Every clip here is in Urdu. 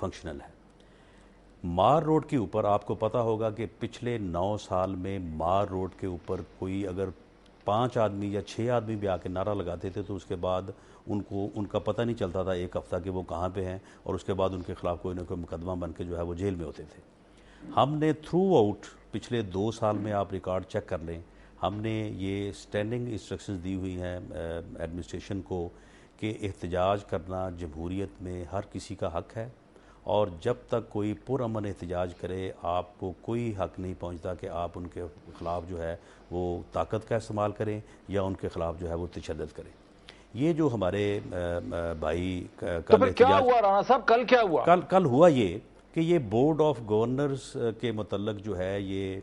فنکشنل ہے۔ مار روڈ کے اوپر آپ کو پتہ ہوگا کہ پچھلے 9 سال میں مار روڈ کے اوپر کوئی اگر 5 آدمی یا 6 آدمی بھی آ کے نعرہ لگاتے تھے تو اس کے بعد ان کا پتہ نہیں چلتا تھا ایک ہفتہ کہ وہ کہاں پہ ہیں، اور اس کے بعد ان کے خلاف کوئی نہ کوئی مقدمہ بن کے جو ہے وہ جیل میں ہوتے تھے۔ ہم نے تھرو آؤٹ پچھلے 2 سال میں آپ ریکارڈ چیک کر لیں، ہم نے یہ سٹینڈنگ انسٹرکشنز دی ہوئی ہیں ایڈمنسٹریشن کو کہ احتجاج کرنا جمہوریت میں ہر کسی کا حق ہے، اور جب تک کوئی پرامن احتجاج کرے آپ کو کوئی حق نہیں پہنچتا کہ آپ ان کے خلاف جو ہے وہ طاقت کا استعمال کریں یا ان کے خلاف جو ہے وہ تشدد کریں۔ یہ جو ہمارے بھائی تو پھر کیا ہوا رانا صاحب، کل کیا ہوا؟ کل ہوا یہ کہ یہ بورڈ آف گورنرز کے متعلق جو ہے یہ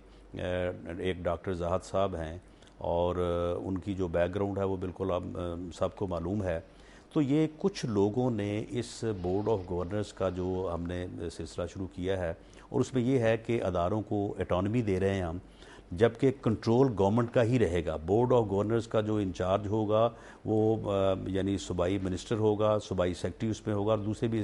ایک ڈاکٹر زاہد صاحب ہیں، اور ان کی جو بیک گراؤنڈ ہے وہ بالکل سب کو معلوم ہے۔ تو یہ کچھ لوگوں نے اس بورڈ آف گورنرز کا جو ہم نے سلسلہ شروع کیا ہے، اور اس میں یہ ہے کہ اداروں کو اٹانومی دے رہے ہیں ہم، جبکہ کنٹرول گورنمنٹ کا ہی رہے گا۔ بورڈ آف گورنرز کا جو انچارج ہوگا وہ یعنی صوبائی منسٹر ہوگا، صوبائی سیکرٹری اس میں ہوگا، اور دوسرے بھی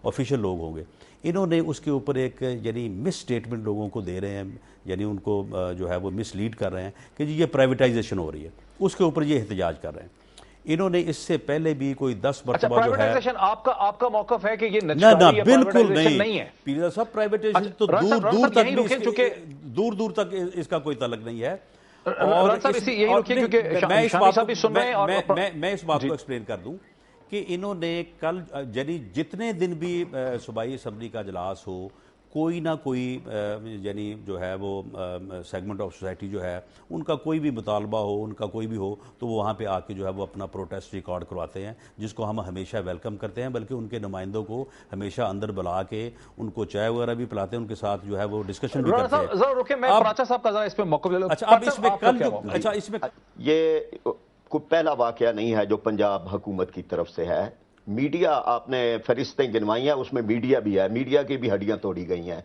آفیشیل لوگ ہوں گے۔ انہوں نے اس کے اوپر ایک یعنی مس اسٹیٹمنٹ لوگوں کو دے رہے ہیں، یعنی ان کو جو ہے وہ مس لیڈ کر رہے ہیں کہ جی یہ پرائیویٹائزیشن ہو رہی ہے، اس کے اوپر یہ احتجاج کر رہے ہیں۔ انہوں نے اس سے پہلے بھی کوئی 10 مرتبہ جو ہے آپ کا موقف ہے کہ یہ نجکاری یا بالکل نہیں ہے؟ پیرزا صاحب پرائیویٹائزیشن تو دور تک اس کا کوئی تعلق نہیں ہے، اور میں اس بات کو ایکسپلین کر دوں کہ انہوں نے کل یعنی جتنے دن بھی صوبائی اسمبلی کا اجلاس ہو، کوئی نہ کوئی یعنی جو ہے وہ سیگمنٹ آف سوسائٹی جو ہے ان کا کوئی بھی مطالبہ ہو، ان کا کوئی بھی ہو، تو وہ وہاں پہ آ کے جو ہے وہ اپنا پروٹیسٹ ریکارڈ کرواتے ہیں، جس کو ہم ہمیشہ ویلکم کرتے ہیں، بلکہ ان کے نمائندوں کو ہمیشہ اندر بلا کے ان کو چائے وغیرہ بھی پلاتے ہیں، ان کے ساتھ جو ہے وہ ڈسکشن بھی کرتے ہیں۔ ذرا رکے، میں پراچا صاحب کا ذرا اس پہ موقف لے لوں۔ اچھا اب اس میں کل جو اس میں یہ کوئی پہلا واقعہ نہیں ہے جو پنجاب حکومت کی طرف سے ہے۔ میڈیا آپ نے فہرستیں گنوائی ہیں، اس میں میڈیا بھی ہے، میڈیا کی بھی ہڈیاں توڑی گئی ہیں،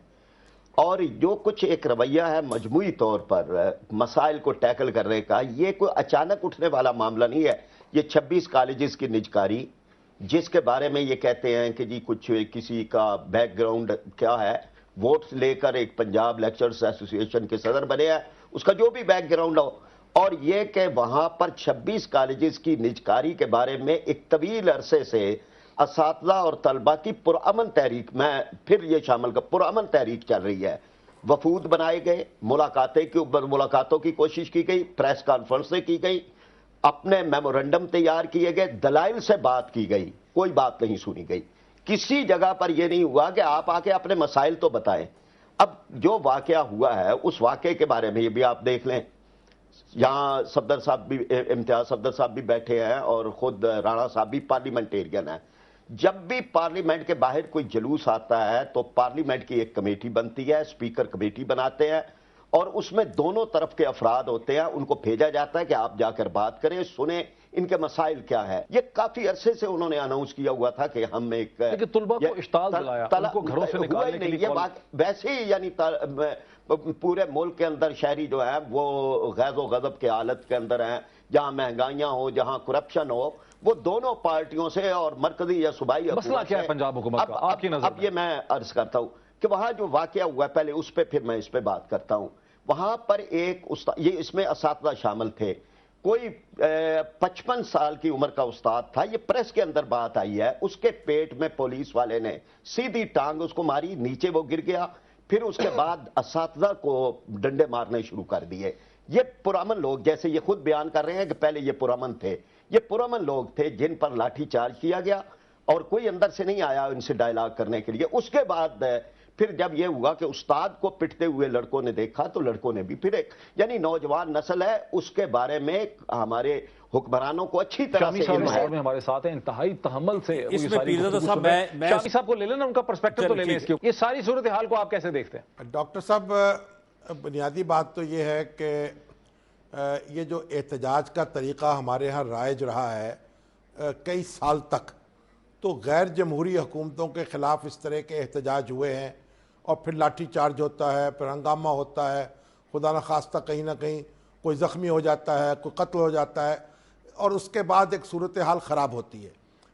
اور جو کچھ ایک رویہ ہے مجموعی طور پر مسائل کو ٹیکل کرنے کا، یہ کوئی اچانک اٹھنے والا معاملہ نہیں ہے۔ یہ 26 کالجز کی نجکاری، جس کے بارے میں یہ کہتے ہیں کہ جی کچھ کسی کا بیک گراؤنڈ کیا ہے، ووٹس لے کر ایک پنجاب لیکچرز ایسوسی ایشن کے صدر بنے ہیں، اس کا جو بھی بیک گراؤنڈ ہو، اور یہ کہ وہاں پر 26 کالجز کی نجکاری کے بارے میں ایک طویل عرصے سے اساتذہ اور طلبہ کی پرامن تحریک، میں پھر یہ شامل کر پرامن تحریک چل رہی ہے۔ وفود بنائے گئے، ملاقاتوں کی کوشش کی گئی، پریس کانفرنسیں کی گئی، اپنے میمورنڈم تیار کیے گئے، دلائل سے بات کی گئی، کوئی بات نہیں سنی گئی۔ کسی جگہ پر یہ نہیں ہوا کہ آپ آ کے اپنے مسائل تو بتائیں۔ اب جو واقعہ ہوا ہے اس واقعے کے بارے میں یہ بھی آپ دیکھ لیں، یہاں صفدر صاحب بھی، امتیاز صفدر صاحب بھی بیٹھے ہیں، اور خود رانا صاحب بھی پارلیمنٹیرین ہیں۔ جب بھی پارلیمنٹ کے باہر کوئی جلوس آتا ہے تو پارلیمنٹ کی ایک کمیٹی بنتی ہے، اسپیکر کمیٹی بناتے ہیں، اور اس میں دونوں طرف کے افراد ہوتے ہیں، ان کو بھیجا جاتا ہے کہ آپ جا کر بات کریں، سنیں ان کے مسائل کیا ہے۔ یہ کافی عرصے سے انہوں نے اناؤنس کیا ہوا تھا کہ ہم ایک طلبہ کو اشتعال دلایا، ان کو گھروں سے نکالنے کے لیے ویسے ہی یعنی پورے ملک کے اندر شہری جو ہے وہ غیظ و غضب کے حالت کے اندر ہیں، جہاں مہنگائیاں ہو، جہاں کرپشن ہو، وہ دونوں پارٹیوں سے اور مرکزی یا صوبائی مسئلہ کیا ہے پنجاب حکومت کا آپ کی نظر میں؟ اب یہ میں عرض کرتا ہوں کہ وہاں جو واقعہ ہوا ہے، پہلے اس پہ پھر میں اس پہ بات کرتا ہوں۔ وہاں پر ایک استاد، یہ اس میں اساتذہ شامل تھے، کوئی 55 سال کی عمر کا استاد تھا، یہ پریس کے اندر بات آئی ہے، اس کے پیٹ میں پولیس والے نے سیدھی ٹانگ اس کو ماری، نیچے وہ گر گیا، پھر اس کے بعد اساتذہ کو ڈنڈے مارنے شروع کر دیے۔ یہ پرامن لوگ، جیسے یہ خود بیان کر رہے ہیں کہ پہلے یہ پرامن تھے، یہ پرامن لوگ تھے جن پر لاٹھی چارج کیا گیا، اور کوئی اندر سے نہیں آیا ان سے ڈائلاگ کرنے کے لیے۔ اس کے بعد پھر جب یہ ہوا کہ استاد کو پٹتے ہوئے لڑکوں نے دیکھا تو لڑکوں نے بھی پھر ایک یعنی نوجوان نسل ہے، اس کے بارے میں ہمارے حکمرانوں کو اچھی طرح سے علم ہے۔ ہمارے ساتھ ہیں، انتہائی تحمل سے اس میں پیرزا صاحب شامی صاحب کو لے لینا، ان کا پرسپیکٹو تو لے لیں اس کی۔ یہ ساری صورتحال کو آپ کیسے دیکھتے ہیں؟ ڈاکٹر صاحب، بنیادی بات تو یہ ہے کہ یہ جو احتجاج کا طریقہ ہمارے ہاں رائج رہا ہے کئی سال تک، تو غیر جمہوری حکومتوں کے خلاف اس طرح کے احتجاج ہوئے ہیں، اور پھر لاٹھی چارج ہوتا ہے، پھر ہنگامہ ہوتا ہے، خدا نخواستہ کہیں نہ کہیں کوئی زخمی ہو جاتا ہے، کوئی قتل ہو جاتا ہے، اور اس کے بعد ایک صورتحال خراب ہوتی ہے۔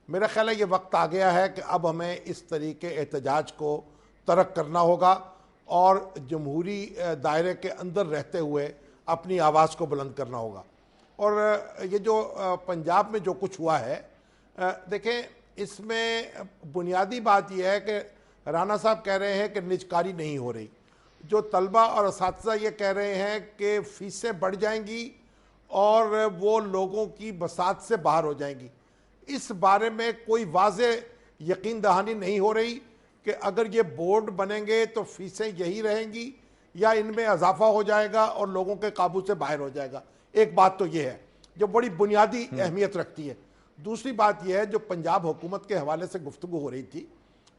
میرا خیال ہے یہ وقت آ گیا ہے کہ اب ہمیں اس طریقے احتجاج کو ترک کرنا ہوگا اور جمہوری دائرے کے اندر رہتے ہوئے اپنی آواز کو بلند کرنا ہوگا. اور یہ جو پنجاب میں جو کچھ ہوا ہے، دیکھیں اس میں بنیادی بات یہ ہے کہ رانا صاحب کہہ رہے ہیں کہ نجکاری نہیں ہو رہی، جو طلبہ اور اساتذہ یہ کہہ رہے ہیں کہ فیسیں بڑھ جائیں گی اور وہ لوگوں کی بساط سے باہر ہو جائیں گی. اس بارے میں کوئی واضح یقین دہانی نہیں ہو رہی کہ اگر یہ بورڈ بنیں گے تو فیسیں یہی رہیں گی یا ان میں اضافہ ہو جائے گا اور لوگوں کے قابو سے باہر ہو جائے گا. ایک بات تو یہ ہے جو بڑی بنیادی اہمیت رکھتی ہے. دوسری بات یہ ہے جو پنجاب حکومت کے حوالے سے گفتگو ہو رہی تھی.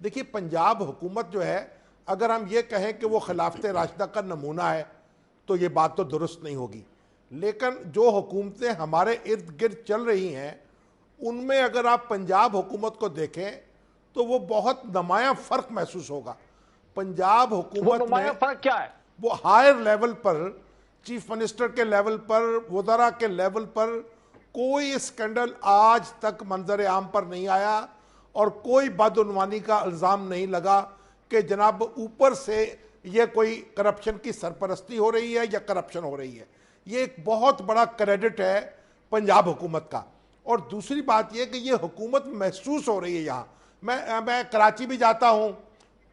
دیکھیے پنجاب حکومت جو ہے، اگر ہم یہ کہیں کہ وہ خلافت راشدہ کا نمونہ ہے تو یہ بات تو درست نہیں ہوگی. لیکن جو حکومتیں ہمارے ارد گرد چل رہی ہیں ان میں اگر آپ پنجاب حکومت کو دیکھیں تو وہ بہت نمایاں فرق محسوس ہوگا. پنجاب حکومت نمایاں فرق کیا ہے؟ وہ ہائر لیول پر، چیف منسٹر کے لیول پر، وزراء کے لیول پر کوئی اسکینڈل آج تک منظر عام پر نہیں آیا اور کوئی بدعنوانی کا الزام نہیں لگا کہ جناب اوپر سے یہ کوئی کرپشن کی سرپرستی ہو رہی ہے یا کرپشن ہو رہی ہے. یہ ایک بہت بڑا کریڈٹ ہے پنجاب حکومت کا. اور دوسری بات یہ کہ یہ حکومت محسوس ہو رہی ہے یہاں. میں کراچی بھی جاتا ہوں،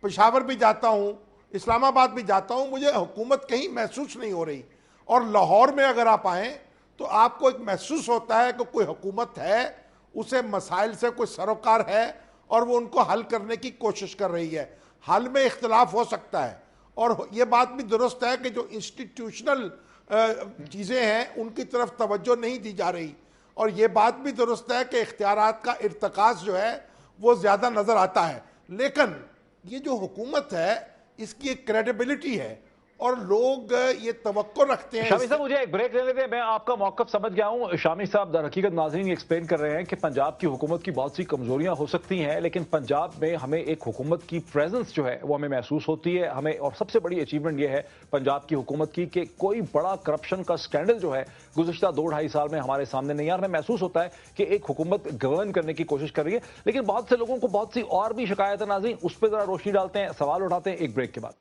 پشاور بھی جاتا ہوں، اسلام آباد بھی جاتا ہوں، مجھے حکومت کہیں محسوس نہیں ہو رہی. اور لاہور میں اگر آپ آئیں تو آپ کو ایک محسوس ہوتا ہے کہ کوئی حکومت ہے، اسے مسائل سے کوئی سروکار ہے اور وہ ان کو حل کرنے کی کوشش کر رہی ہے. حل میں اختلاف ہو سکتا ہے اور یہ بات بھی درست ہے کہ جو انسٹیٹیوشنل چیزیں ہیں ان کی طرف توجہ نہیں دی جا رہی. اور یہ بات بھی درست ہے کہ اختیارات کا ارتکاز جو ہے وہ زیادہ نظر آتا ہے. لیکن یہ جو حکومت ہے اس کی ایک کریڈیبلٹی ہے اور لوگ یہ توقع رکھتے ہیں. شامی صاحب مجھے ایک بریک لینے دیں، میں آپ کا موقف سمجھ گیا ہوں. شامی صاحب در حقیقت ناظرین ایکسپلین کر رہے ہیں کہ پنجاب کی حکومت کی بہت سی کمزوریاں ہو سکتی ہیں لیکن پنجاب میں ہمیں ایک حکومت کی پریزنس جو ہے وہ ہمیں محسوس ہوتی ہے ہمیں. اور سب سے بڑی اچیومنٹ یہ ہے پنجاب کی حکومت کی کہ کوئی بڑا کرپشن کا سکینڈل جو ہے گزشتہ 2-2.5 سال میں ہمارے سامنے نہیں آ رہا. ہمیں محسوس ہوتا ہے کہ ایک حکومت گورن کرنے کی کوشش کر رہی ہے. لیکن بہت سے لوگوں کو بہت سی اور بھی شکایت ہے ناظرین، اس پہ ذرا روشنی ڈالتے ہیں، سوال اٹھاتے ہیں ایک بریک کے بعد.